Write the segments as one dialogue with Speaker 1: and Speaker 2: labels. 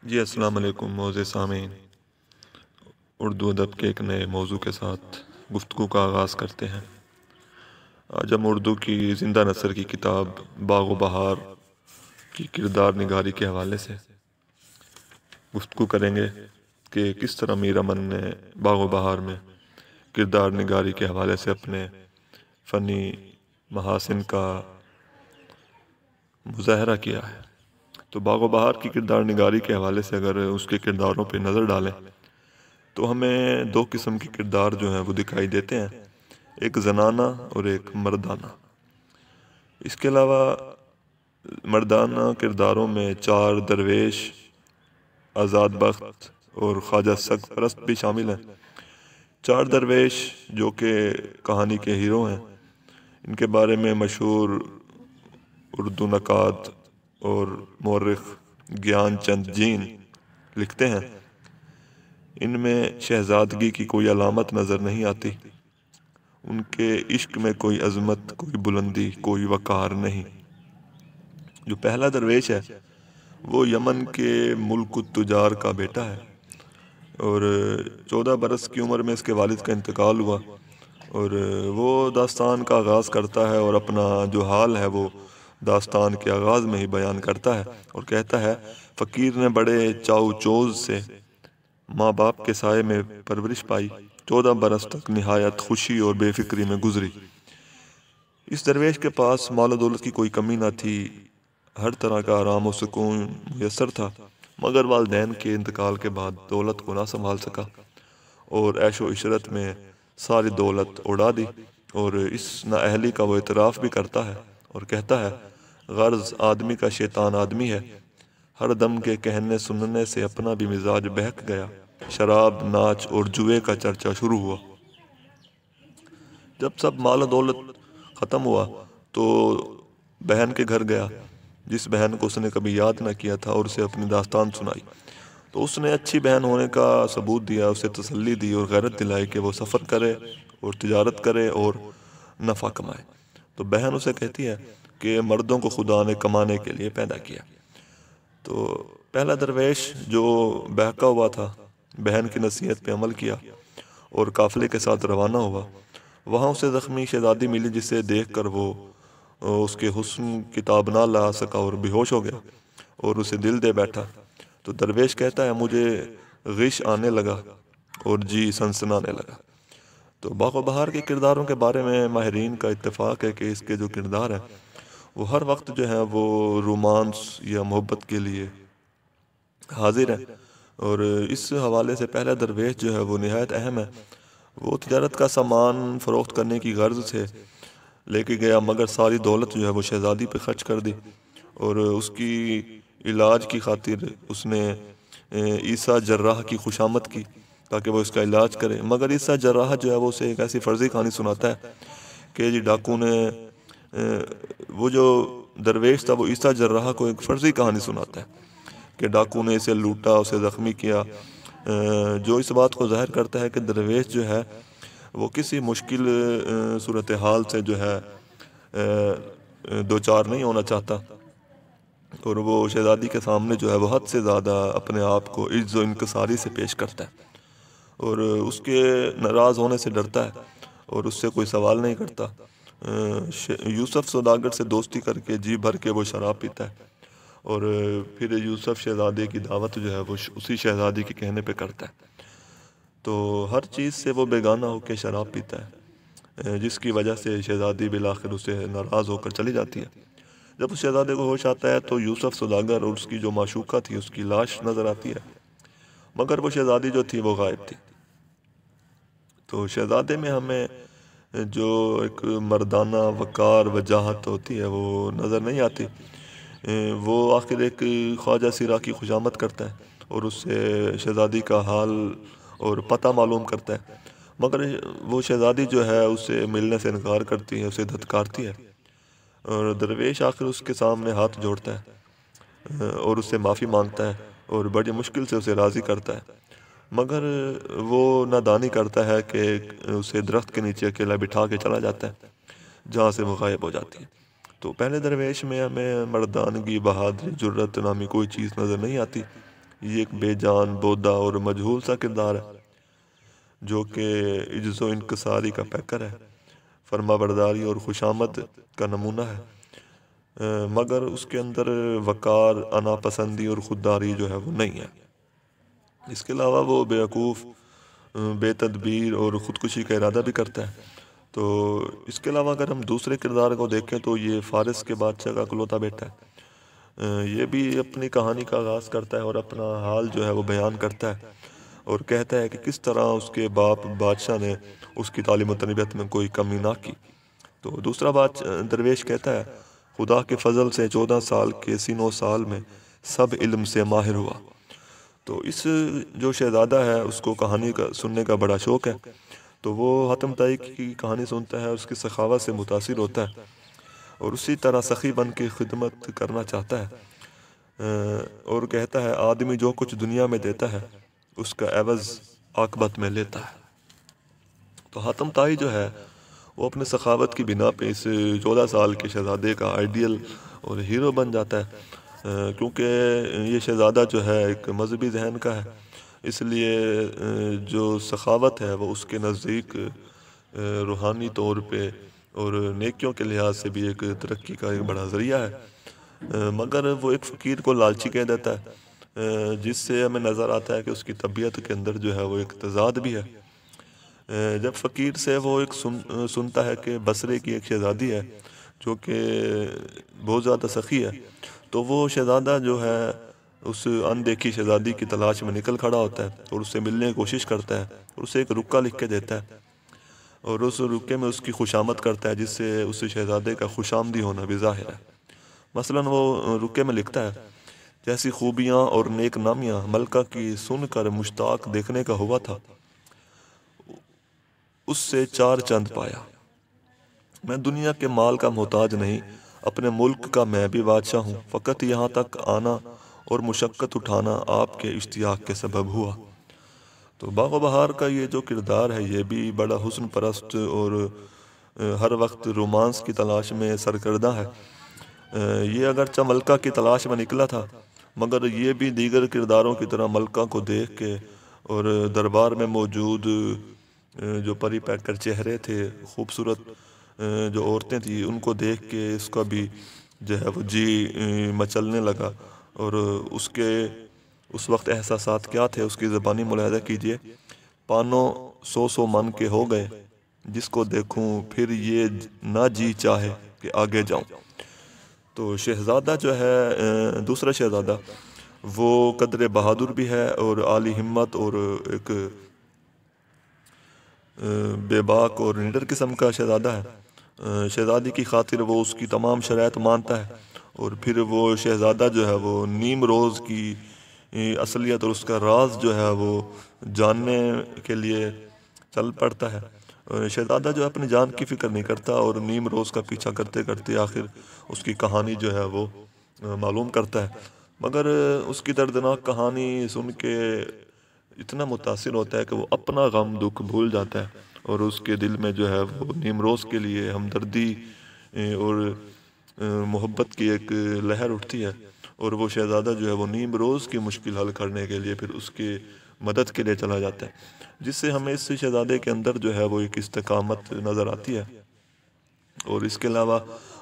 Speaker 1: جی السلام علیکم معزز سامعین، اردو ادب کے ایک نئے موضوع کے ساتھ گفتگو کا آغاز کرتے ہیں۔ آج ہم اردو کی زندہ نثر کی کتاب باغ و بہار کی کردار نگاری کے حوالے سے گفتگو کریں گے کہ کس طرح میر امن نے باغ و بہار میں کردار نگاری کے حوالے سے اپنے فنی محاسن کا مظاہرہ کیا ہے۔ تو باغ و بہار کی کردار نگاری کے حوالے سے اگر اس کے کرداروں پہ نظر ڈالیں تو ہمیں دو قسم کے کردار جو ہیں وہ دکھائی دیتے ہیں، ایک زنانہ اور ایک مردانہ۔ اس کے علاوہ مردانہ کرداروں میں چار درویش، آزاد بخت اور خواجہ سگ پرست بھی شامل ہیں۔ چار درویش جو کہ کہانی کے ہیرو ہیں، ان کے بارے میں مشہور اردو نقاد اور مورخ گیان چند جین لکھتے ہیں، ان میں شہزادگی کی کوئی علامت نظر نہیں آتی، ان کے عشق میں کوئی عظمت، کوئی بلندی، کوئی وقار نہیں۔ جو پہلا درویش ہے وہ یمن کے ملک التجار کا بیٹا ہے، اور 14 برس کی عمر میں اس کے والد کا انتقال ہوا، اور وہ داستان کا آغاز کرتا ہے اور اپنا جو حال ہے وہ داستان کے آغاز میں ہی بیان کرتا ہے اور کہتا ہے، فقیر نے بڑے چاؤ چوز سے ماں باپ کے سائے میں پرورش پائی، 14 برس تک نہایت خوشی اور بے فکری میں گزری۔ اس درویش کے پاس مال و دولت کی کوئی کمی نہ تھی، ہر طرح کا آرام و سکون میسر تھا، مگر والدین کے انتقال کے بعد دولت کو نہ سنبھال سکا اور عیش و عشرت میں ساری دولت اڑا دی، اور اس نااہلی کا وہ اعتراف بھی کرتا ہے اور کہتا ہے، غرض آدمی کا شیطان آدمی ہے، ہر دم کے کہنے سننے سے اپنا بھی مزاج بہک گیا، شراب، ناچ اور جوئے کا چرچا شروع ہوا۔ جب سب مال و دولت ختم ہوا تو بہن کے گھر گیا، جس بہن کو اس نے کبھی یاد نہ کیا تھا، اور اسے اپنی داستان سنائی تو اس نے اچھی بہن ہونے کا ثبوت دیا، اسے تسلی دی اور غیرت دلائی کہ وہ سفر کرے اور تجارت کرے اور نفع کمائے۔ تو بہن اسے کہتی ہے کہ مردوں کو خدا نے کمانے کے لیے پیدا کیا۔ تو پہلا درویش جو بہکا ہوا تھا بہن کی نصیحت پہ عمل کیا اور قافلے کے ساتھ روانہ ہوا۔ وہاں اسے زخمی شہزادی ملی، جسے دیکھ کر وہ اس کے حسن کی تاب نہ لا سکا اور بے ہوش ہو گیا اور اسے دل دے بیٹھا۔ تو درویش کہتا ہے، مجھے غش آنے لگا اور جی سنسنانے لگا۔ تو باغ و بہار کے کرداروں کے بارے میں ماہرین کا اتفاق ہے کہ اس کے جو کردار ہیں وہ ہر وقت جو ہے وہ رومانس یا محبت کے لیے حاضر ہیں، اور اس حوالے سے پہلا درویش جو ہے وہ نہایت اہم ہے۔ وہ تجارت کا سامان فروخت کرنے کی غرض سے لے کے گیا، مگر ساری دولت جو ہے وہ شہزادی پہ خرچ کر دی، اور اس کی علاج کی خاطر اس نے عیسیٰ جراح کی خوشامد کی تاکہ وہ اس کا علاج کرے، مگر عیسیٰ جراح جو ہے وہ اسے ایک ایسی فرضی کہانی سناتا ہے کہ جی ڈاکو نے وہ جو درویش تھا وہ عیسیٰ جراح کو ایک فرضی کہانی سناتا ہے کہ ڈاکو نے اسے لوٹا، اسے زخمی کیا، جو اس بات کو ظاہر کرتا ہے کہ درویش جو ہے وہ کسی مشکل صورتحال سے جو ہے دوچار نہیں ہونا چاہتا، اور وہ شہزادی کے سامنے جو ہے وہ حد سے زیادہ اپنے آپ کو عجز و انکساری سے پیش کرتا ہے، اور اس کے ناراض ہونے سے ڈرتا ہے اور اس سے کوئی سوال نہیں کرتا۔ یوسف سوداگر سے دوستی کر کے جی بھر کے وہ شراب پیتا ہے، اور پھر یوسف شہزادے کی دعوت جو ہے وہ اسی شہزادی کے کہنے پہ کرتا ہے، تو ہر چیز سے وہ بیگانہ ہو کے شراب پیتا ہے، جس کی وجہ سے شہزادی بالآخر اسے ناراض ہو کر چلی جاتی ہے۔ جب اس شہزادے کو ہوش آتا ہے تو یوسف سوداگر اور اس کی جو معشوقہ تھی اس کی لاش نظر آتی ہے، مگر وہ شہزادی جو تھی وہ غائب تھی۔ تو شہزادے میں ہمیں جو ایک مردانہ وقار وجاہت ہوتی ہے وہ نظر نہیں آتی۔ وہ آخر ایک خواجہ سیرا کی خوشامد کرتا ہے اور اس سے شہزادی کا حال اور پتہ معلوم کرتا ہے، مگر وہ شہزادی جو ہے اسے ملنے سے انکار کرتی ہے، اسے دھتکارتی ہے، اور درویش آخر اس کے سامنے ہاتھ جوڑتا ہے اور اس سے معافی مانگتا ہے اور بڑی مشکل سے اسے راضی کرتا ہے، مگر وہ نادانی کرتا ہے کہ اسے درخت کے نیچے اکیلا بٹھا کے چلا جاتا ہے جہاں سے وہ غائب ہو جاتی ہے۔ تو پہلے درویش میں ہمیں مردانگی، بہادری، جرت نامی کوئی چیز نظر نہیں آتی، یہ ایک بے جان، بودا اور مجہول سا کردار ہے جو کہ عجز و انکساری کا پیکر ہے، فرما برداری اور خوشامد کا نمونہ ہے، مگر اس کے اندر وقار، انا پسندی اور خودداری جو ہے وہ نہیں ہے۔ اس کے علاوہ وہ بیوقوف، بے تدبیر اور خودکشی کا ارادہ بھی کرتا ہے۔ تو اس کے علاوہ اگر ہم دوسرے کردار کو دیکھیں تو یہ فارس کے بادشاہ کا اکلوتا بیٹا ہے۔ یہ بھی اپنی کہانی کا آغاز کرتا ہے اور اپنا حال جو ہے وہ بیان کرتا ہے اور کہتا ہے کہ کس طرح اس کے باپ بادشاہ نے اس کی تعلیم و تربیت میں کوئی کمی نہ کی۔ تو دوسرا درویش کہتا ہے، خدا کے فضل سے 14 سال کے سینوں سال میں سب علم سے ماہر ہوا۔ تو اس جو شہزادہ ہے اس کو کہانی کا سننے کا بڑا شوق ہے، تو وہ حاتم طائی کی کہانی سنتا ہے، اس کی سخاوت سے متاثر ہوتا ہے اور اسی طرح سخی بن کے خدمت کرنا چاہتا ہے، اور کہتا ہے آدمی جو کچھ دنیا میں دیتا ہے اس کا عوض عاقبت میں لیتا ہے۔ تو حاتم طائی جو ہے وہ اپنے سخاوت کی بنا پہ اس 14 سال کے شہزادے کا آئیڈیل اور ہیرو بن جاتا ہے، کیونکہ یہ شہزادہ جو ہے ایک مذہبی ذہن کا ہے، اس لیے جو سخاوت ہے وہ اس کے نزدیک روحانی طور پہ اور نیکیوں کے لحاظ سے بھی ایک ترقی کا ایک بڑا ذریعہ ہے، مگر وہ ایک فقیر کو لالچی کہہ دیتا ہے، جس سے ہمیں نظر آتا ہے کہ اس کی طبیعت کے اندر جو ہے وہ ایک تضاد بھی ہے۔ جب فقیر سے وہ ایک سنتا ہے کہ بصرے کی ایک شہزادی ہے جو کہ بہت زیادہ سخی ہے، تو وہ شہزادہ جو ہے اس اندیکھی شہزادی کی تلاش میں نکل کھڑا ہوتا ہے اور اس سے ملنے کی کوشش کرتا ہے اور اسے ایک رکہ لکھ کے دیتا ہے اور اس رکے میں اس کی خوشامد کرتا ہے، جس سے اس شہزادے کا خوش آمدی ہونا بھی ظاہر ہے۔ مثلاً وہ رکے میں لکھتا ہے، جیسی خوبیاں اور نیک نامیاں ملکہ کی سن کر مشتاق دیکھنے کا ہوا تھا، اس سے 4 چند پایا۔ میں دنیا کے مال کا محتاج نہیں، اپنے ملک کا میں بھی بادشاہ ہوں، فقط یہاں تک آنا اور مشقت اٹھانا آپ کے اشتیاق کے سبب ہوا۔ تو باغ و بہار کا یہ جو کردار ہے یہ بھی بڑا حسن پرست اور ہر وقت رومانس کی تلاش میں سرکردہ ہے۔ یہ اگرچہ ملکہ کی تلاش میں نکلا تھا، مگر یہ بھی دیگر کرداروں کی طرح ملکہ کو دیکھ کے اور دربار میں موجود جو پری پیکر چہرے تھے، خوبصورت جو عورتیں تھیں، ان کو دیکھ کے اس کا بھی جو ہے وہ جی مچلنے لگا، اور اس وقت احساسات کیا تھے اس کی زبانی ملاحظہ کیجئے، پانوں 100 من کے ہو گئے، جس کو دیکھوں پھر یہ نہ جی چاہے کہ آگے جاؤں۔ تو شہزادہ جو ہے دوسرا شہزادہ وہ قدر بہادر بھی ہے اور عالی ہمت اور ایک بے باک اور نڈر قسم کا شہزادہ ہے۔ شہزادی کی خاطر وہ اس کی تمام شرائط مانتا ہے، اور پھر وہ شہزادہ جو ہے وہ نیم روز کی اصلیت اور اس کا راز جو ہے وہ جاننے کے لیے چل پڑتا ہے۔ شہزادہ جو اپنی جان کی فکر نہیں کرتا اور نیم روز کا پیچھا کرتے کرتے آخر اس کی کہانی جو ہے وہ معلوم کرتا ہے، مگر اس کی دردناک کہانی سن کے اتنا متاثر ہوتا ہے کہ وہ اپنا غم دکھ بھول جاتا ہے اور اس کے دل میں جو ہے وہ نیمروز کے لیے ہمدردی اور محبت کی ایک لہر اٹھتی ہے، اور وہ شہزادہ جو ہے وہ نیمروز کی مشکل حل کرنے کے لیے پھر اس کی مدد کے لیے چلا جاتا ہے، جس سے ہمیں اس شہزادے کے اندر جو ہے وہ ایک استقامت نظر آتی ہے، اور اس کے علاوہ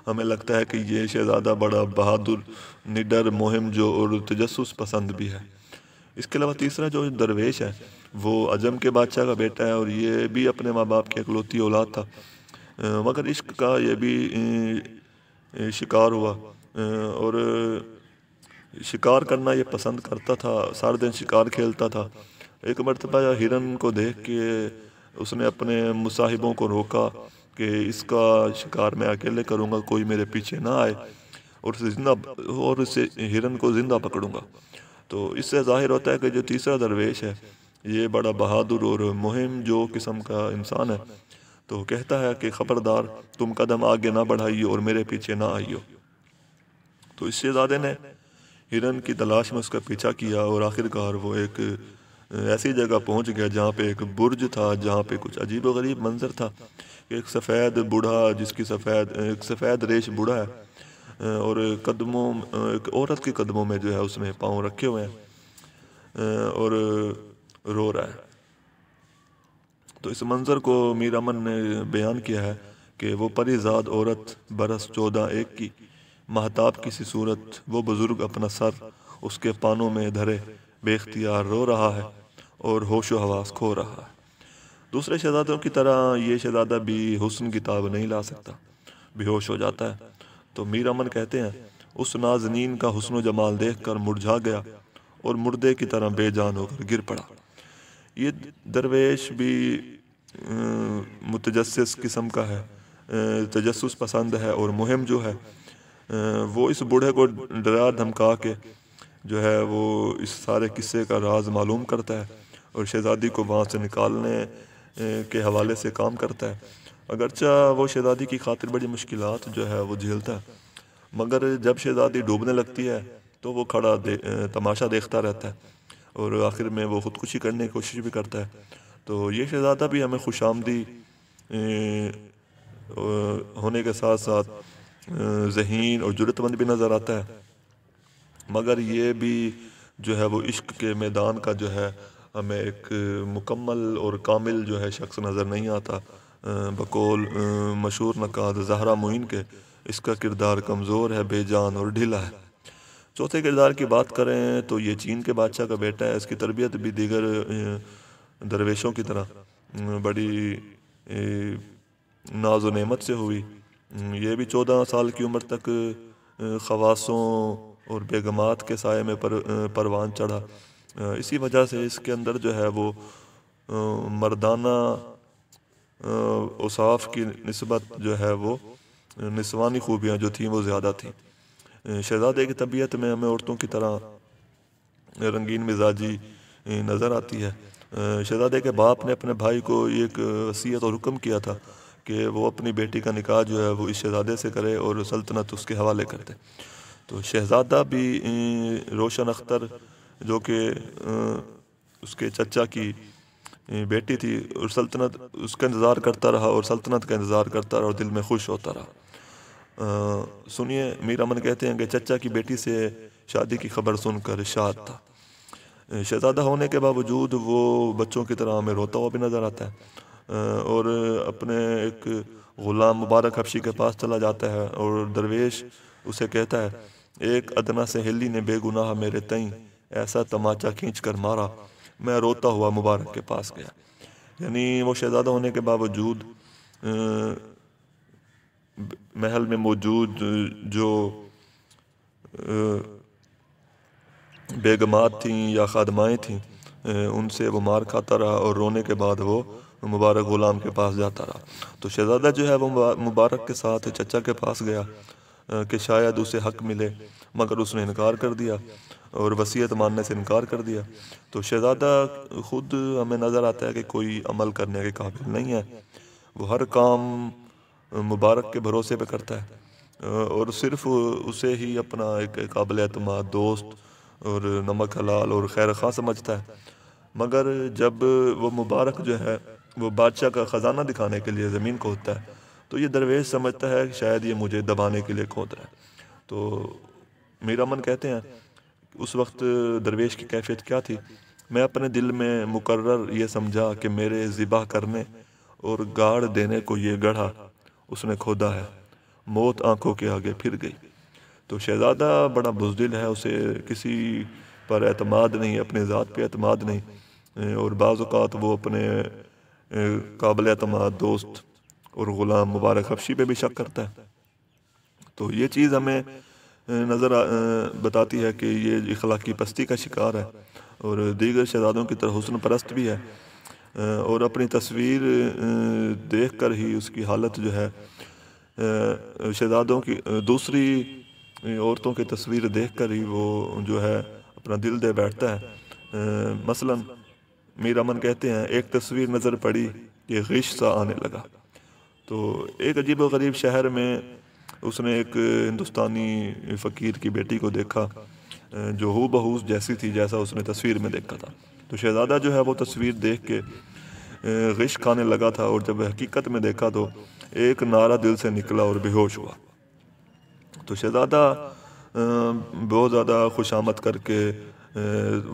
Speaker 1: ہمیں لگتا ہے کہ یہ شہزادہ بڑا بہادر، نڈر، مہم جو اور تجسس پسند بھی ہے۔ اس کے علاوہ تیسرا جو درویش ہے وہ عجم کے بادشاہ کا بیٹا ہے، اور یہ بھی اپنے ماں باپ کی اکلوتی اولاد تھا، مگر عشق کا یہ بھی شکار ہوا، اور شکار کرنا یہ پسند کرتا تھا، سارے دن شکار کھیلتا تھا۔ ایک مرتبہ ہرن کو دیکھ کے اس نے اپنے مصاحبوں کو روکا کہ اس کا شکار میں اکیلے کروں گا، کوئی میرے پیچھے نہ آئے، اور اسے ہرن کو زندہ پکڑوں گا۔ تو اس سے ظاہر ہوتا ہے کہ جو تیسرا درویش ہے یہ بڑا بہادر اور مہم جو قسم کا انسان ہے، تو کہتا ہے کہ خبردار، تم قدم آگے نہ بڑھائیو اور میرے پیچھے نہ آئیو۔ تو اس شہزادے نے ہرن کی تلاش میں اس کا پیچھا کیا، اور آخرکار وہ ایک ایسی جگہ پہنچ گیا جہاں پہ ایک برج تھا، جہاں پہ کچھ عجیب و غریب منظر تھا، ایک سفید بوڑھا جس کی ایک سفید ریش بوڑھا ہے، اور ایک عورت کے قدموں میں جو ہے اس میں پاؤں رکھے ہوئے ہیں، اور رو رہا ہے۔ تو اس منظر کو میر امن نے بیان کیا ہے کہ وہ پری زاد عورت برس 1401 کی مہتاب کی سی صورت، وہ بزرگ اپنا سر اس کے پانوں میں دھرے بے اختیار رو رہا ہے اور ہوش و حواس کھو رہا ہے۔ دوسرے شہزادوں کی طرح یہ شہزادہ بھی حسن کی تاب نہیں لا سکتا، بے ہوش ہو جاتا ہے۔ تو میر امن کہتے ہیں اس نازنین کا حسن و جمال دیکھ کر مرجھا گیا اور مردے کی طرح بے جان ہو کر گر پڑا۔ یہ درویش بھی متجسس قسم کا ہے، تجسس پسند ہے اور مہم جو ہے وہ اس بوڑھے کو ڈرا دھمکا کے جو ہے وہ اس سارے قصے کا راز معلوم کرتا ہے اور شہزادی کو وہاں سے نکالنے کے حوالے سے کام کرتا ہے۔ اگرچہ وہ شہزادی کی خاطر بڑی مشکلات جو ہے وہ جھیلتا ہے، مگر جب شہزادی ڈوبنے لگتی ہے تو وہ کھڑا تماشا دیکھتا رہتا ہے اور آخر میں وہ خودکشی کرنے کی کوشش بھی کرتا ہے۔ تو یہ شہزادہ بھی ہمیں خوش آمدی ہونے کے ساتھ ساتھ ذہین اور جرأت مند بھی نظر آتا ہے، مگر یہ بھی جو ہے وہ عشق کے میدان کا جو ہے ہمیں ایک مکمل اور کامل جو ہے شخص نظر نہیں آتا۔ بقول مشہور نقاد زہرا معین کے اس کا کردار کمزور ہے، بے جان اور ڈھیلا ہے۔ چوتھے کردار کی بات کریں تو یہ چین کے بادشاہ کا بیٹا ہے۔ اس کی تربیت بھی دیگر درویشوں کی طرح بڑی ناز و نعمت سے ہوئی۔ یہ بھی 14 سال کی عمر تک خواصوں اور بیگمات کے سائے میں پروان چڑھا۔ اسی وجہ سے اس کے اندر جو ہے وہ مردانہ اوصاف کی نسبت جو ہے وہ نسوانی خوبیاں جو تھیں وہ زیادہ تھیں۔ شہزادے کی طبیعت میں ہمیں عورتوں کی طرح رنگین مزاجی نظر آتی ہے۔ شہزادے کے باپ نے اپنے بھائی کو ایک وصیت اور حکم کیا تھا کہ وہ اپنی بیٹی کا نکاح جو ہے وہ اس شہزادے سے کرے اور سلطنت اس کے حوالے کر دے۔ تو شہزادہ بھی روشن اختر جو کہ اس کے چچا کی بیٹی تھی اور سلطنت اس کا انتظار کرتا رہا اور سلطنت کا انتظار کرتا رہا اور دل میں خوش ہوتا رہا۔ سنیے میر امن کہتے ہیں کہ چچا کی بیٹی سے شادی کی خبر سن کر شاد تھا۔ شہزادہ ہونے کے باوجود وہ بچوں کی طرح ہمیں روتا ہوا بھی نظر آتا ہے اور اپنے ایک غلام مبارک حبشی کے پاس چلا جاتا ہے اور درویش اسے کہتا ہے ایک ادنا سہیلی نے بے گناہ میرے تئیں ایسا تماچا کھینچ کر مارا، میں روتا ہوا مبارک کے پاس گیا۔ یعنی وہ شہزادہ ہونے کے باوجود محل میں موجود جو بیگمات تھیں یا خادمائیں تھیں ان سے وہ مار کھاتا رہا اور رونے کے بعد وہ مبارک غلام کے پاس جاتا رہا۔ تو شہزادہ جو ہے وہ مبارک کے ساتھ چچا کے پاس گیا کہ شاید اسے حق ملے، مگر اس نے انکار کر دیا اور وصیت ماننے سے انکار کر دیا۔ تو شہزادہ خود ہمیں نظر آتا ہے کہ کوئی عمل کرنے کے قابل نہیں ہے، وہ ہر کام مبارک کے بھروسے پہ کرتا ہے اور صرف اسے ہی اپنا ایک قابل اعتماد دوست اور نمک حلال اور خیر خواہ سمجھتا ہے۔ مگر جب وہ مبارک جو ہے وہ بادشاہ کا خزانہ دکھانے کے لیے زمین کھودتا ہے تو یہ درویش سمجھتا ہے کہ شاید یہ مجھے دبانے کے لیے کھود رہا ہے۔ تو میر امن کہتے ہیں اس وقت درویش کی کیفیت کیا تھی؟ میں اپنے دل میں مقرر یہ سمجھا کہ میرے ذبح کرنے اور گاڑ دینے کو یہ گڑھا اس نے کھودا ہے، موت آنکھوں کے آگے پھر گئی۔ تو شہزادہ بڑا بزدل ہے، اسے کسی پر اعتماد نہیں، اپنے ذات پہ اعتماد نہیں اور بعض اوقات وہ اپنے قابل اعتماد دوست اور غلام مبارک حبشی پہ بھی شک کرتا ہے۔ تو یہ چیز ہمیں نظر بتاتی ہے کہ یہ اخلاقی پستی کا شکار ہے اور دیگر شہزادوں کی طرح حسن پرست بھی ہے اور اپنی تصویر دیکھ کر ہی اس کی حالت جو ہے شہزادوں کی دوسری عورتوں کی تصویر دیکھ کر ہی وہ جو ہے اپنا دل دے بیٹھتا ہے۔ مثلا میر امن کہتے ہیں ایک تصویر نظر پڑی کہ غش سا آنے لگا۔ تو ایک عجیب و غریب شہر میں اس نے ایک ہندوستانی فقیر کی بیٹی کو دیکھا جو ہو بہو جیسی تھی جیسا اس نے تصویر میں دیکھا تھا۔ تو شہزادہ جو ہے وہ تصویر دیکھ کے غش کھانے لگا تھا اور جب حقیقت میں دیکھا تو ایک نعرہ دل سے نکلا اور بے ہوش ہوا۔ تو شہزادہ بہت زیادہ خوش آمد کر کے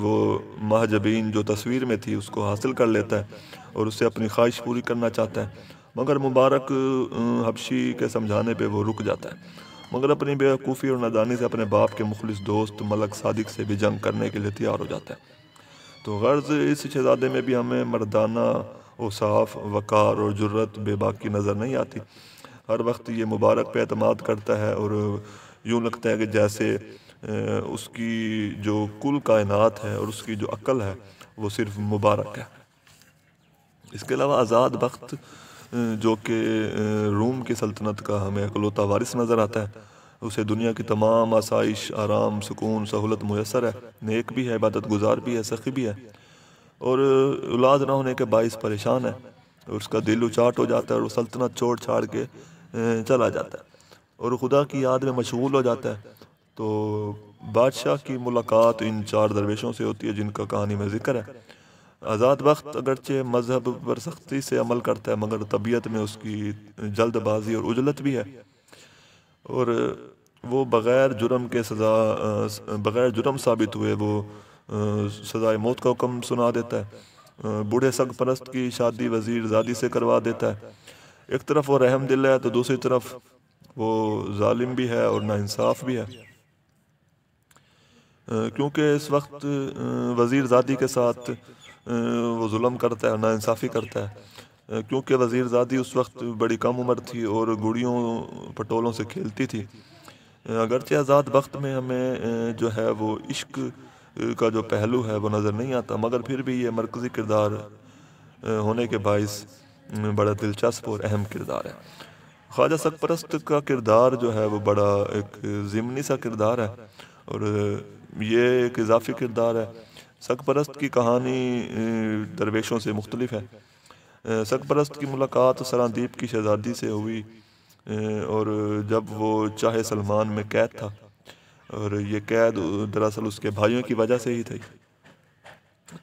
Speaker 1: وہ محجبین جو تصویر میں تھی اس کو حاصل کر لیتا ہے اور اس سے اپنی خواہش پوری کرنا چاہتا ہے، مگر مبارک حبشی کے سمجھانے پہ وہ رک جاتا ہے، مگر اپنی بیوقوفی اور نادانی سے اپنے باپ کے مخلص دوست ملک صادق سے بھی جنگ کرنے کے لیے تیار ہو جاتا ہے۔ تو غرض اس شہزادے میں بھی ہمیں مردانہ اوصاف، وقار اور جرت بے باکی نظر نہیں آتی۔ ہر وقت یہ مبارک پہ اعتماد کرتا ہے اور یوں لگتا ہے کہ جیسے اس کی جو کل کائنات ہے اور اس کی جو عقل ہے وہ صرف مبارک ہے۔ اس کے علاوہ آزاد بخت جو کہ روم کی سلطنت کا ہمیں اکلوتا وارث نظر آتا ہے، اسے دنیا کی تمام آسائش، آرام، سکون، سہولت میسر ہے، نیک بھی ہے، عبادت گزار بھی ہے، سخی بھی ہے، اور اولاد نہ ہونے کے باعث پریشان ہے، اور اس کا دل اچاٹ ہو جاتا ہے اور وہ سلطنت چھوڑ چھاڑ کے چلا جاتا ہے اور خدا کی یاد میں مشغول ہو جاتا ہے۔ تو بادشاہ کی ملاقات ان 4 درویشوں سے ہوتی ہے جن کا کہانی میں ذکر ہے۔ آزاد بخت اگرچہ مذہب پر سختی سے عمل کرتا ہے، مگر طبیعت میں اس کی جلد بازی اور عجلت بھی ہے، اور وہ بغیر جرم ثابت ہوئے وہ سزائے موت کا حکم سنا دیتا ہے، بوڑھے سگ پرست کی شادی وزیر زادی سے کروا دیتا ہے۔ ایک طرف وہ رحم دل ہے تو دوسری طرف وہ ظالم بھی ہے اور ناانصاف بھی ہے، کیونکہ اس وقت وزیر زادی کے ساتھ وہ ظلم کرتا ہے، ناانصافی کرتا ہے، کیونکہ وزیر زادی اس وقت بڑی کم عمر تھی اور گڑیوں پٹولوں سے کھیلتی تھی۔ اگرچہ آزاد بخت میں ہمیں جو ہے وہ عشق کا جو پہلو ہے وہ نظر نہیں آتا، مگر پھر بھی یہ مرکزی کردار ہونے کے باعث بڑا دلچسپ اور اہم کردار ہے۔ خواجہ سگ پرست کا کردار جو ہے وہ بڑا ایک ضمنی سا کردار ہے اور یہ ایک اضافی کردار ہے۔ سگ پرست کی کہانی درویشوں سے مختلف ہے۔ سگ پرست کی ملاقات سراندیپ کی شہزادی سے ہوئی، اور جب وہ چاہے سلمان میں قید تھا، اور یہ قید دراصل اس کے بھائیوں کی وجہ سے ہی تھی۔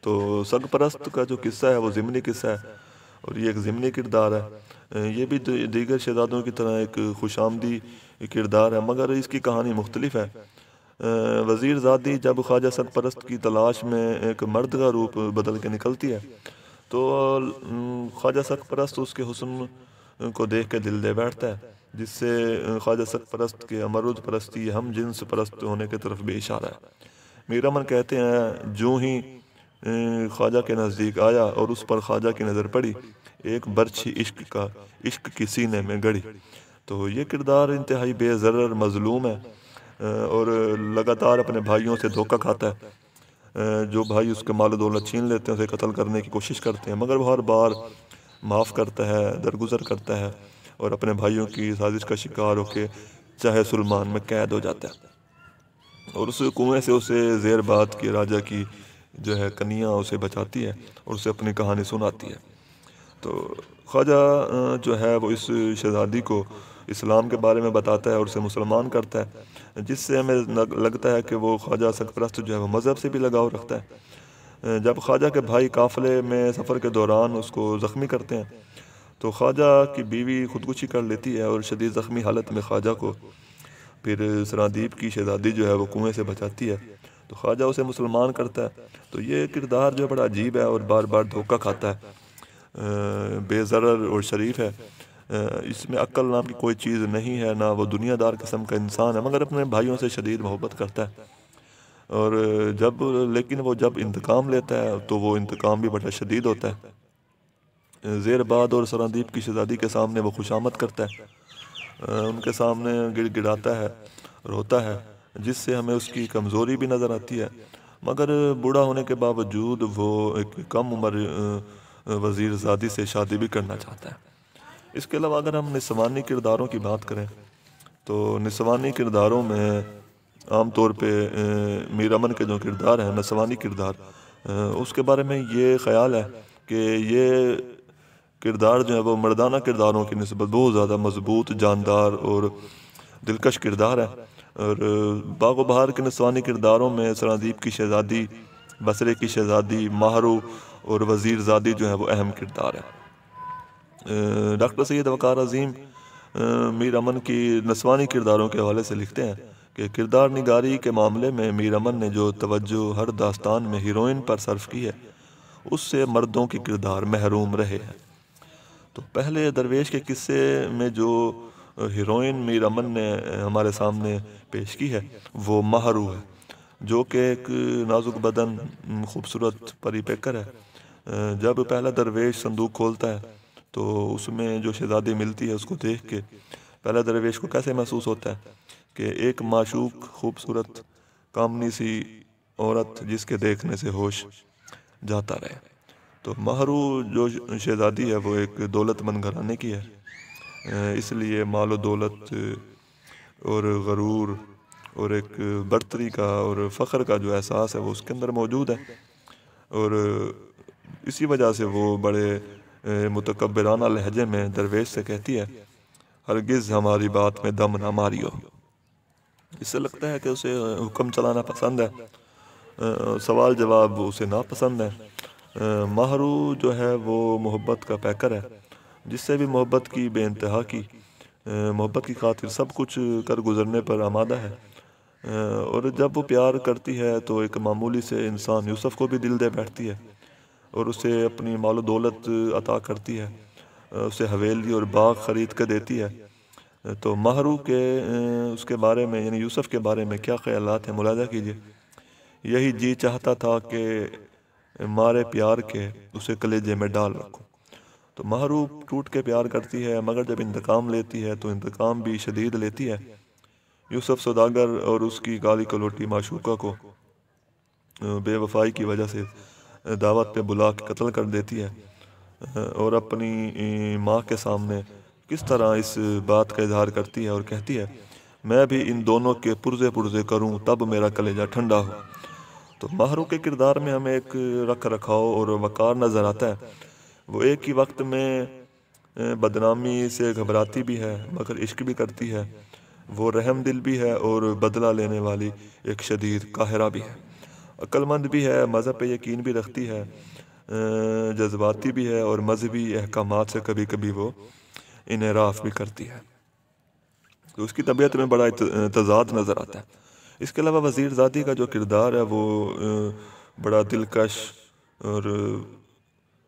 Speaker 1: تو سگ پرست کا جو قصہ ہے وہ ضمنی قصہ ہے اور یہ ایک ضمنی کردار ہے۔ یہ بھی دیگر شہزادوں کی طرح ایک خوش آمدی کردار ہے، مگر اس کی کہانی مختلف ہے۔ وزیر زادی جب خواجہ سگ پرست کی تلاش میں ایک مرد کا روپ بدل کے نکلتی ہے تو خواجہ سگ پرست اس کے حسن کو دیکھ کے دل دے بیٹھتا ہے، جس سے خواجہ سگ پرست کے امرد پرستی، ہم جنس پرست ہونے کی طرف بھی اشارہ ہے۔ میر امن کہتے ہیں جو ہی خواجہ کے نزدیک آیا اور اس پر خواجہ کی نظر پڑی، ایک برچھی عشق کی سینے میں گڑی۔ تو یہ کردار انتہائی بے ضرر مظلوم ہے اور لگاتار اپنے بھائیوں سے دھوکہ کھاتا ہے۔ جو بھائی اس کے مال و دولت چھین لیتے ہیں اسے قتل کرنے کی کوشش کرتے ہیں، مگر وہ ہر بار معاف کرتا ہے، درگزر کرتا ہے اور اپنے بھائیوں کی سازش کا شکار ہو کے چاہے سلمان میں قید ہو جاتا ہے، اور اس کنویں سے اسے زیر بات کی راجہ کی جو ہے کنیاں اسے بچاتی ہے اور اسے اپنی کہانی سناتی ہے۔ تو خواجہ جو ہے وہ اس شہزادی کو اسلام کے بارے میں بتاتا ہے اور اسے مسلمان کرتا ہے، جس سے ہمیں لگتا ہے کہ وہ خواجہ سگ پرست جو ہے وہ مذہب سے بھی لگاؤ رکھتا ہے۔ جب خواجہ کے بھائی قافلے میں سفر کے دوران اس کو زخمی کرتے ہیں تو خواجہ کی بیوی خودکشی کر لیتی ہے اور شدید زخمی حالت میں خواجہ کو پھر سراندیپ کی شہزادی جو ہے وہ کنویں سے بچاتی ہے، تو خواجہ اسے مسلمان کرتا ہے۔ تو یہ کردار جو بڑا عجیب ہے اور بار بار دھوکہ کھاتا ہے، بے ضرر اور شریف ہے۔ اس میں عقل نام کی کوئی چیز نہیں ہے، نہ وہ دنیا دار قسم کا انسان ہے، مگر اپنے بھائیوں سے شدید محبت کرتا ہے، اور لیکن وہ جب انتقام لیتا ہے تو وہ انتقام بھی بڑا شدید ہوتا ہے۔ زیر باد اور سراندیپ کی شہزادی کے سامنے وہ خوشامد کرتا ہے، ان کے سامنے گڑ گڑاتا ہے، روتا ہے، جس سے ہمیں اس کی کمزوری بھی نظر آتی ہے، مگر بوڑھا ہونے کے باوجود وہ ایک کم عمر وزیر زادی سے شادی بھی کرنا چاہتا ہے۔ اس کے علاوہ اگر ہم نسوانی کرداروں کی بات کریں تو نسوانی کرداروں میں عام طور پہ میر امن کے جو کردار ہیں، نسوانی کردار، اس کے بارے میں یہ خیال ہے کہ یہ کردار جو ہے وہ مردانہ کرداروں کی نسبت بہت زیادہ مضبوط، جاندار اور دلکش کردار ہے، اور باغ و بہار کے نسوانی کرداروں میں سراندیپ کی شہزادی، بصرے کی شہزادی، ماہرو اور وزیر زادی جو ہے وہ اہم کردار ہے۔ ڈاکٹر سید وقار عظیم میر امن کی نسوانی کرداروں کے حوالے سے لکھتے ہیں کہ کردار نگاری کے معاملے میں میر امن نے جو توجہ ہر داستان میں ہیروئن پر صرف کی ہے اس سے مردوں کے کردار محروم رہے ہیں۔ تو پہلے درویش کے قصے میں جو ہیروئن میر امن نے ہمارے سامنے پیش کی ہے وہ مہرو ہے، جو کہ ایک نازک بدن خوبصورت پری پیکر ہے۔ جب پہلا درویش صندوق کھولتا ہے تو اس میں جو شہزادی ملتی ہے اس کو دیکھ کے پہلا درویش کو کیسے محسوس ہوتا ہے کہ ایک معشوق خوبصورت کامنی سی عورت جس کے دیکھنے سے ہوش جاتا رہے۔ تو مہرو جو شہزادی ہے وہ ایک دولت مند گھرانے کی ہے، اس لیے مال و دولت اور غرور اور ایک برتری کا اور فخر کا جو احساس ہے وہ اس کے اندر موجود ہے، اور اسی وجہ سے وہ بڑے متکبرانہ لہجے میں درویش سے کہتی ہے ہرگز ہماری بات میں دم نہ ماریو۔ اس سے لگتا ہے کہ اسے حکم چلانا پسند ہے، سوال جواب اسے ناپسند ہے۔ مہرو جو ہے وہ محبت کا پیکر ہے، جس سے بھی محبت کی بے انتہا کی محبت کی خاطر سب کچھ کر گزرنے پر آمادہ ہے، اور جب وہ پیار کرتی ہے تو ایک معمولی سے انسان یوسف کو بھی دل دے بیٹھتی ہے اور اسے اپنی مال و دولت عطا کرتی ہے، اسے حویلی اور باغ خرید کے دیتی ہے۔ تو مہرو کے اس کے بارے میں یعنی یوسف کے بارے میں کیا خیالات ہیں ملاحظہ کیجیے۔ یہی جی چاہتا تھا کہ مارے پیار کے اسے کلیجے میں ڈال رکھوں۔ تو مہرو ٹوٹ کے پیار کرتی ہے، مگر جب انتقام لیتی ہے تو انتقام بھی شدید لیتی ہے۔ یوسف سوداگر اور اس کی گالی کلوٹی معشوقہ کو بے وفائی کی وجہ سے دعوت پہ بلا کے قتل کر دیتی ہے، اور اپنی ماں کے سامنے کس طرح اس بات کا اظہار کرتی ہے اور کہتی ہے میں بھی ان دونوں کے پرزے پرزے کروں تب میرا کلیجہ ٹھنڈا ہو۔ تو مہرو کے کردار میں ہمیں ایک رکھ رکھاؤ اور وقار نظر آتا ہے۔ وہ ایک ہی وقت میں بدنامی سے گھبراتی بھی ہے مگر عشق بھی کرتی ہے، وہ رحم دل بھی ہے اور بدلہ لینے والی ایک شدید قاہرہ بھی ہے، عقل مند بھی ہے، مذہب پہ یقین بھی رکھتی ہے، جذباتی بھی ہے اور مذہبی احکامات سے کبھی کبھی وہ انحراف بھی کرتی ہے۔ تو اس کی طبیعت میں بڑا تضاد نظر آتا ہے۔ اس کے علاوہ وزیر زادی کا جو کردار ہے وہ بڑا دلکش اور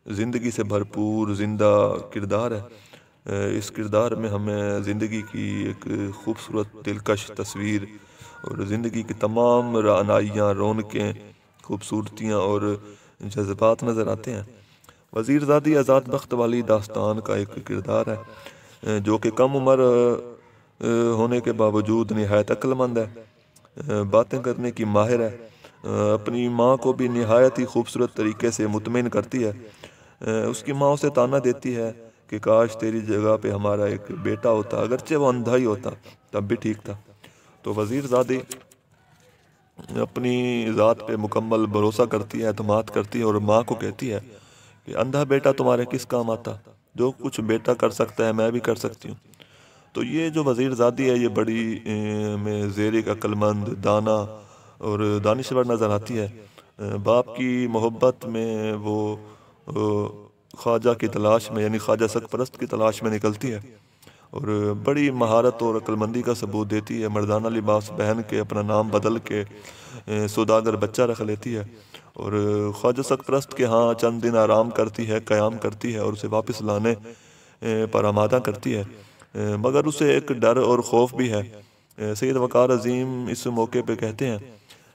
Speaker 1: زندگی سے بھرپور زندہ کردار ہے۔ اس کردار میں ہمیں زندگی کی ایک خوبصورت دلکش تصویر اور زندگی کی تمام رعنائیاں، رونقیں، خوبصورتیاں اور جذبات نظر آتے ہیں۔ وزیر زادی آزاد بخت والی داستان کا ایک کردار ہے جو کہ کم عمر ہونے کے باوجود نہایت عقل مند ہے، باتیں کرنے کی ماہر ہے، اپنی ماں کو بھی نہایت ہی خوبصورت طریقے سے مطمئن کرتی ہے۔ اس کی ماں اسے تانا دیتی ہے کہ کاش تیری جگہ پہ ہمارا ایک بیٹا ہوتا، اگرچہ وہ اندھا ہی ہوتا تب بھی ٹھیک تھا۔ تو وزیر زادی اپنی ذات پہ مکمل بھروسہ کرتی ہے، اعتماد کرتی ہے اور ماں کو کہتی ہے کہ اندھا بیٹا تمہارے کس کام آتا، جو کچھ بیٹا کر سکتا ہے میں بھی کر سکتی ہوں۔ تو یہ جو وزیر زادی ہے یہ بڑی میں زیر ایک عقل مند، دانا اور دانشور نظر آتی ہے۔ باپ کی محبت میں وہ خواجہ کی تلاش میں یعنی خواجہ سگ پرست کی تلاش میں نکلتی ہے اور بڑی مہارت اور عقل مندی کا ثبوت دیتی ہے، مردانہ لباس پہن کے اپنا نام بدل کے سوداگر بچہ رکھ لیتی ہے اور خواجہ سگ پرست کے ہاں چند دن آرام کرتی ہے، قیام کرتی ہے اور اسے واپس لانے پر آمادہ کرتی ہے، مگر اسے ایک ڈر اور خوف بھی ہے۔ سید وقار عظیم اس موقع پہ کہتے ہیں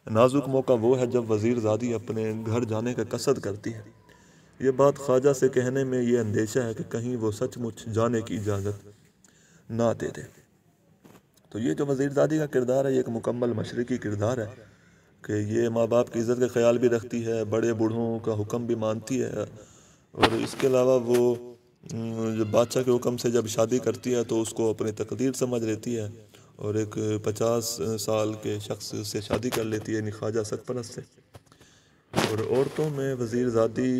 Speaker 1: نازک موقع وہ ہے جب وزیر زادی اپنے گھر جانے کا قصد کرتی ہے، یہ بات خواجہ سے کہنے میں یہ اندیشہ ہے کہ کہیں وہ سچ مچ جانے کی اجازت نہ دے دے۔ تو یہ جو وزیر زادی کا کردار ہے یہ ایک مکمل مشرقی کردار ہے کہ یہ ماں باپ کی عزت کا خیال بھی رکھتی ہے، بڑے بوڑھوں کا حکم بھی مانتی ہے، اور اس کے علاوہ وہ جب بادشاہ کے حکم سے جب شادی کرتی ہے تو اس کو اپنی تقدیر سمجھ لیتی ہے اور ایک 50 سال کے شخص سے شادی کر لیتی ہے یعنی خواجہ سگ پرست سے۔ اور عورتوں میں وزیر زادی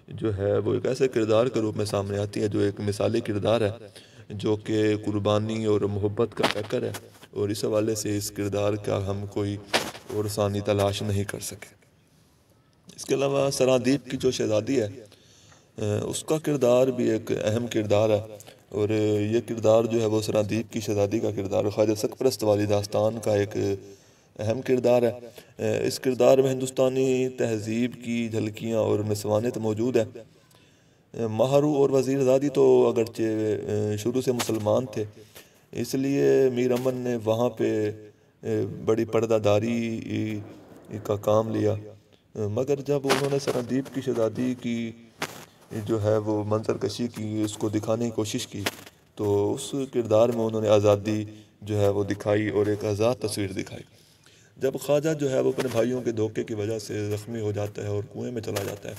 Speaker 1: جو ہے وہ ایک ایسے کردار کے روپ میں سامنے آتی ہے جو ایک مثالی کردار ہے جو کہ قربانی اور محبت کا پیکر ہے، اور اس حوالے سے اس کردار کا ہم کوئی اور ثانی تلاش نہیں کر سکے۔ اس کے علاوہ سرادیپ کی جو شہزادی ہے اس کا کردار بھی ایک اہم کردار ہے اور یہ کردار جو ہے وہ سرادیپ کی شہزادی کا کردار خواجہ سرپرست والی داستان کا ایک اہم کردار ہے۔ اس کردار میں ہندوستانی تہذیب کی جھلکیاں اور نسوانیت موجود ہے۔ مہرو اور وزیر زادی تو اگرچہ شروع سے مسلمان تھے، اس لیے میر امن نے وہاں پہ بڑی پردہ داری کا کام لیا، مگر جب انہوں نے سرادیپ کی شہزادی کی جو ہے وہ منظر کشی کی، اس کو دکھانے کی کوشش کی، تو اس کردار میں انہوں نے آزادی جو ہے وہ دکھائی اور ایک آزاد تصویر دکھائی۔ جب خواجہ جو ہے وہ اپنے بھائیوں کے دھوکے کی وجہ سے زخمی ہو جاتا ہے اور کنویں میں چلا جاتا ہے،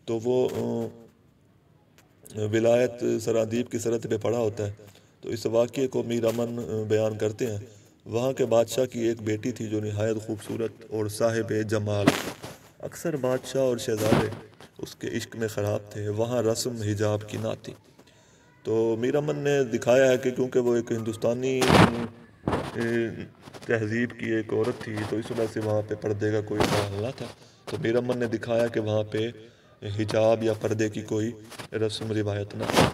Speaker 1: تو وہ ولایت سرادیپ کی سرحد پہ پڑا ہوتا ہے۔ تو اس واقعے کو میر امن بیان کرتے ہیں۔ وہاں کے بادشاہ کی ایک بیٹی تھی جو نہایت خوبصورت اور صاحب جمال، اکثر بادشاہ اور شہزادے اس کے عشق میں خراب تھے۔ وہاں رسم حجاب کی نہ تھی، تو میر امن نے دکھایا ہے کہ کیونکہ وہ ایک ہندوستانی تہذیب کی ایک عورت تھی، تو اس وجہ سے وہاں پہ پردے کا کوئی ماحول نہ تھا۔ تو میر امن نے دکھایا کہ وہاں پہ حجاب یا پردے کی کوئی رسم روایت نہ تھی۔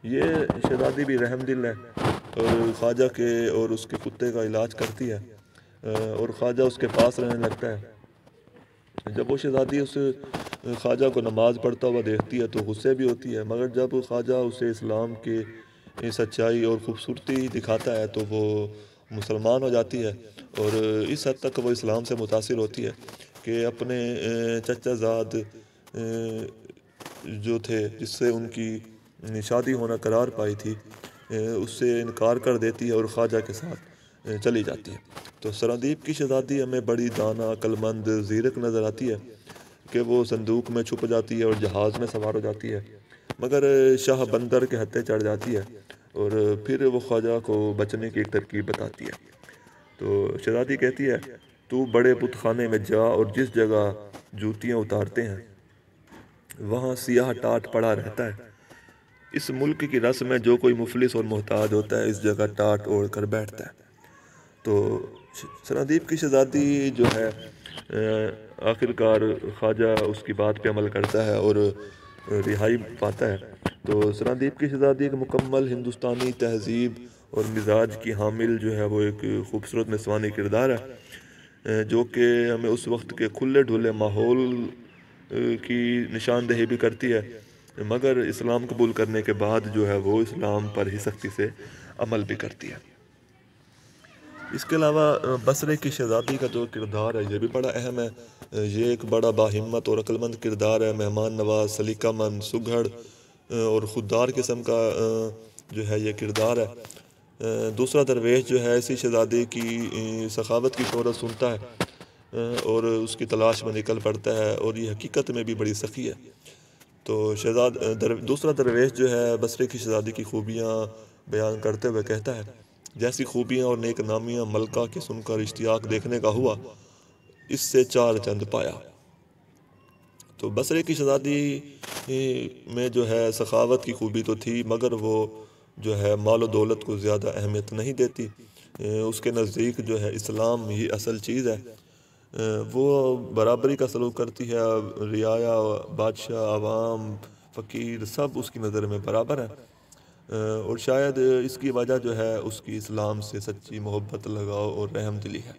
Speaker 1: یہ شہزادی بھی رحم دل ہے اور خواجہ کے اور اس کے کتے کا علاج کرتی ہے، اور خواجہ اس کے پاس رہنے لگتا ہے۔ جب وہ شہزادی اس خواجہ کو نماز پڑھتا ہوا دیکھتی ہے تو غصے بھی ہوتی ہے، مگر جب خواجہ اسے اسلام کی سچائی اور خوبصورتی دکھاتا ہے تو وہ مسلمان ہو جاتی ہے، اور اس حد تک وہ اسلام سے متاثر ہوتی ہے کہ اپنے چچا زاد جو تھے جس سے ان کی شادی ہونا قرار پائی تھی، اس سے انکار کر دیتی ہے اور خواجہ کے ساتھ چلی جاتی ہے۔ تو سرادیپ کی شہزادی ہمیں بڑی دانا، عقل مند، زیرک نظر آتی ہے کہ وہ صندوق میں چھپ جاتی ہے اور جہاز میں سوار ہو جاتی ہے، مگر شاہ بندر کے ہتھے چڑھ جاتی ہے اور پھر وہ خواجہ کو بچنے کی ایک ترکیب بتاتی ہے۔ تو شہزادی کہتی ہے، تو بڑے بت خانے میں جا اور جس جگہ جوتیاں اتارتے ہیں وہاں سیاہ ٹاٹ پڑا رہتا ہے۔ اس ملک کی رسم میں جو کوئی مفلس اور محتاج ہوتا ہے اس جگہ ٹاٹ اوڑھ کر بیٹھتا ہے۔ تو سرادیپ کی شہزادی جو ہے آخرکار خواجہ اس کی بات پہ عمل کرتا ہے اور رہائی پاتا ہے۔ تو سرادیپ کی شہزادی ایک مکمل ہندوستانی تہذیب اور مزاج کی حامل جو ہے وہ ایک خوبصورت نسوانی کردار ہے، جو کہ ہمیں اس وقت کے کھلے ڈھلے ماحول کی نشاندہی بھی کرتی ہے، مگر اسلام قبول کرنے کے بعد جو ہے وہ اسلام پر ہی سختی سے عمل بھی کرتی ہے۔ اس کے علاوہ بصرے کی شہزادی کا جو کردار ہے یہ بھی بڑا اہم ہے۔ یہ ایک بڑا باہمت اور عقل مند کردار ہے، مہمان نواز، سلیقہ مند، سگھڑ اور خوددار قسم کا جو ہے یہ کردار ہے۔ دوسرا درویش جو ہے اسی شہزادی کی سخاوت کی شہرت سنتا ہے اور اس کی تلاش میں نکل پڑتا ہے، اور یہ حقیقت میں بھی بڑی سخی ہے۔ تو دوسرا درویش جو ہے بصرے کی شہزادی کی خوبیاں بیان کرتے ہوئے کہتا ہے، جیسی خوبیاں اور نیک نامیاں ملکہ کے سن کر اشتیاق دیکھنے کا ہوا، اس سے چار چند پایا۔ تو بصرے کی شہزادی میں جو ہے سخاوت کی خوبی تو تھی، مگر وہ جو ہے مال و دولت کو زیادہ اہمیت نہیں دیتی۔ اس کے نزدیک جو ہے اسلام ہی اصل چیز ہے۔ وہ برابری کا سلوک کرتی ہے، رعایا، بادشاہ، عوام، فقیر سب اس کی نظر میں برابر ہیں، اور شاید اس کی وجہ جو ہے اس کی اسلام سے سچی محبت، لگاؤ اور رحم دلی ہے۔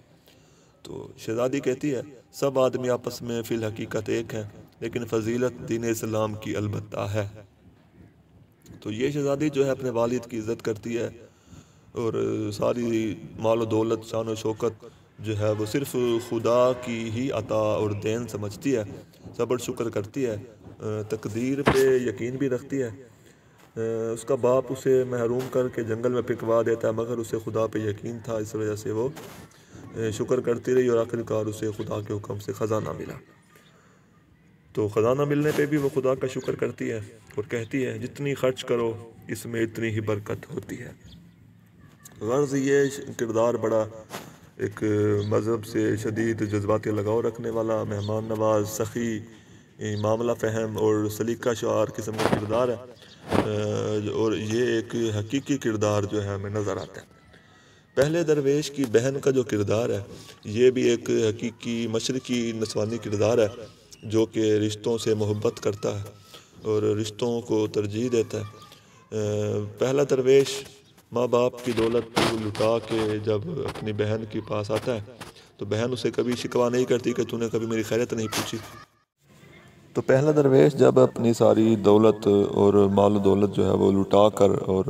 Speaker 1: تو شہزادی کہتی ہے، سب آدمی آپس میں فی الحقیقت ایک ہیں، لیکن فضیلت دین اسلام کی البتہ ہے۔ تو یہ شہزادی جو ہے اپنے والد کی عزت کرتی ہے اور ساری مال و دولت، شان و شوکت جو ہے وہ صرف خدا کی ہی عطا اور دین سمجھتی ہے، صبر شکر کرتی ہے، تقدیر پہ یقین بھی رکھتی ہے۔ اس کا باپ اسے محروم کر کے جنگل میں پھینکوا دیتا ہے، مگر اسے خدا پہ یقین تھا، اس وجہ سے وہ شکر کرتی رہی اور آخرکار اسے خدا کے حکم سے خزانہ ملا۔ تو خزانہ ملنے پہ بھی وہ خدا کا شکر کرتی ہے اور کہتی ہے، جتنی خرچ کرو اس میں اتنی ہی برکت ہوتی ہے۔ غرض یہ کردار بڑا ایک مذہب سے شدید جذباتی لگاؤ رکھنے والا، مہمان نواز، سخی، معاملہ فہم اور سلیقہ شعار قسم کا کردار ہے، اور یہ ایک حقیقی کردار جو ہے ہمیں نظر آتا ہے۔ پہلے درویش کی بہن کا جو کردار ہے یہ بھی ایک حقیقی مشرقی نسوانی کردار ہے، جو کہ رشتوں سے محبت کرتا ہے اور رشتوں کو ترجیح دیتا ہے۔ پہلا درویش ماں باپ کی دولت لٹا کے جب اپنی بہن کے پاس آتا ہے تو بہن اسے کبھی شکوہ نہیں کرتی کہ تو نے کبھی میری خیریت نہیں پوچھی۔ تو پہلا درویش جب اپنی ساری دولت اور مال و دولت جو ہے وہ لٹا کر اور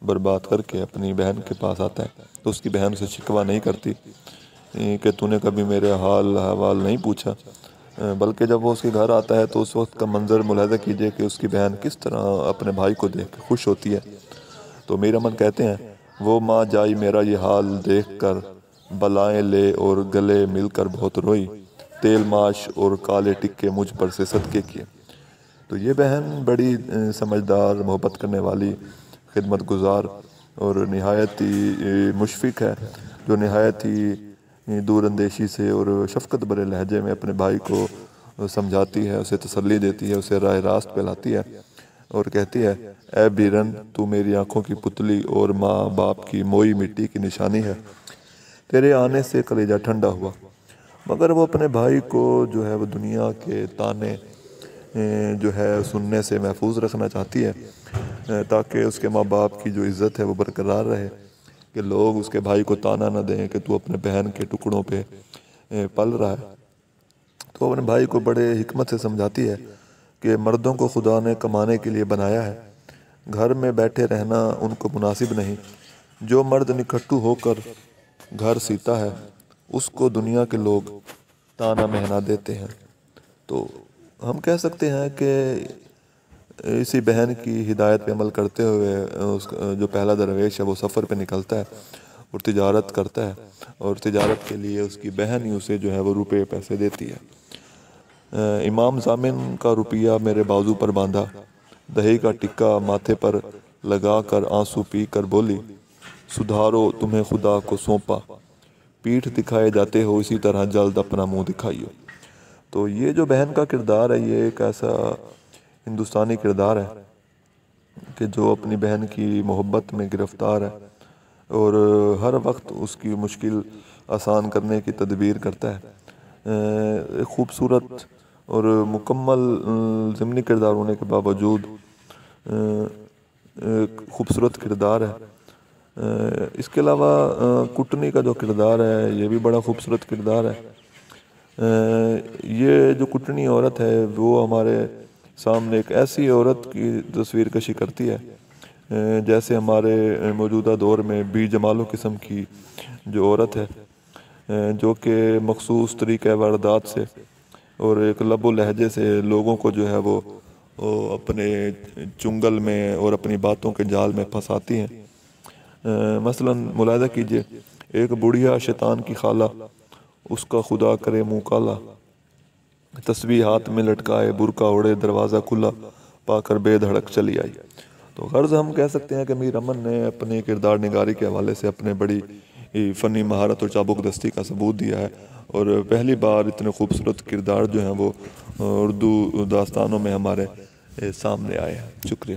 Speaker 1: برباد کر کے اپنی بہن کے پاس آتا ہے تو اس کی بہن اسے شکوہ نہیں کرتی کہ تو نے کبھی میرے حال احوال نہیں پوچھا، بلکہ جب وہ اس کے گھر آتا ہے تو اس وقت کا منظر ملاحظہ کیجئے کہ اس کی بہن کس طرح اپنے بھائی کو دیکھ کے خوش ہوتی ہے۔ تو میر امن کہتے ہیں وہ ماں جائی میرا یہ حال دیکھ کر، بلائیں لے اور گلے مل کر بہت روئی، تیل ماش اور کالے ٹکے مجھ پر سے صدقے کیے۔ تو یہ بہن بڑی سمجھدار، محبت کرنے والی، خدمت گزار اور نہایت ہی مشفق ہے، جو نہایت ہی دور اندیشی سے اور شفقت بھرے لہجے میں اپنے بھائی کو سمجھاتی ہے، اسے تسلی دیتی ہے، اسے راہ راست پہ لاتی ہے اور کہتی ہے اے بیرن تو میری آنکھوں کی پتلی اور ماں باپ کی موئی مٹی کی نشانی ہے، تیرے آنے سے کلیجہ ٹھنڈا ہوا۔ مگر وہ اپنے بھائی کو جو ہے وہ دنیا کے تانے جو ہے سننے سے محفوظ رکھنا چاہتی ہے، تاکہ اس کے ماں باپ کی جو عزت ہے وہ برقرار رہے، کہ لوگ اس کے بھائی کو تانا نہ دیں کہ تو اپنے بہن کے ٹکڑوں پہ پل رہا ہے۔ تو اپنے بھائی کو بڑے حکمت سے سمجھاتی ہے کہ مردوں کو خدا نے کمانے کے لیے بنایا ہے، گھر میں بیٹھے رہنا ان کو مناسب نہیں۔ جو مرد نکھٹو ہو کر گھر سیتا ہے اس کو دنیا کے لوگ تانا مہنا دیتے ہیں۔ تو ہم کہہ سکتے ہیں کہ اسی بہن کی ہدایت پہ عمل کرتے ہوئے جو پہلا درویش ہے وہ سفر پہ نکلتا ہے اور تجارت کرتا ہے، اور تجارت کے لیے اس کی بہن ہی اسے جو ہے وہ روپے پیسے دیتی ہے۔ امام ضامن کا روپیہ میرے بازو پر باندھا، دہی کا ٹکا ماتھے پر لگا کر آنسو پی کر بولی سدھارو تمہیں خدا کو سونپا، پیٹھ دکھائے جاتے ہو اسی طرح جلد اپنا منہ دکھائیو۔ تو یہ جو بہن کا کردار ہے یہ ایک ایسا ہندوستانی کردار ہے کہ جو اپنی بہن کی محبت میں گرفتار ہے اور ہر وقت اس کی مشکل آسان کرنے کی تدبیر کرتا ہے۔ خوبصورت اور مکمل ضمنی کردار ہونے کے باوجود خوبصورت کردار ہے۔ اس کے علاوہ کٹنی کا جو کردار ہے یہ بھی بڑا خوبصورت کردار ہے۔ یہ جو کٹنی عورت ہے وہ ہمارے سامنے ایک ایسی عورت کی تصویر کشی کرتی ہے جیسے ہمارے موجودہ دور میں بی جمالو قسم کی جو عورت ہے، جو کہ مخصوص طریقہ واردات سے اور ایک لب و لہجے سے لوگوں کو جو ہے وہ اپنے چنگل میں اور اپنی باتوں کے جال میں پھنساتی ہیں۔ مثلا ملاحظہ کیجئے ایک بڑھیا شیطان کی خالہ، اس کا خدا کرے منہ کالا، تسبیح ہاتھ میں لٹکائے برقع اوڑے دروازہ کھلا، پا کر بے دھڑک چلی آئی۔ تو غرض ہم کہہ سکتے ہیں کہ میر امن نے اپنے کردار نگاری کے حوالے سے اپنے بڑی فنی مہارت اور چابک دستی کا ثبوت دیا ہے، اور پہلی بار اتنے خوبصورت کردار جو ہیں وہ اردو داستانوں میں ہمارے سامنے آئے ہیں۔ شکریہ۔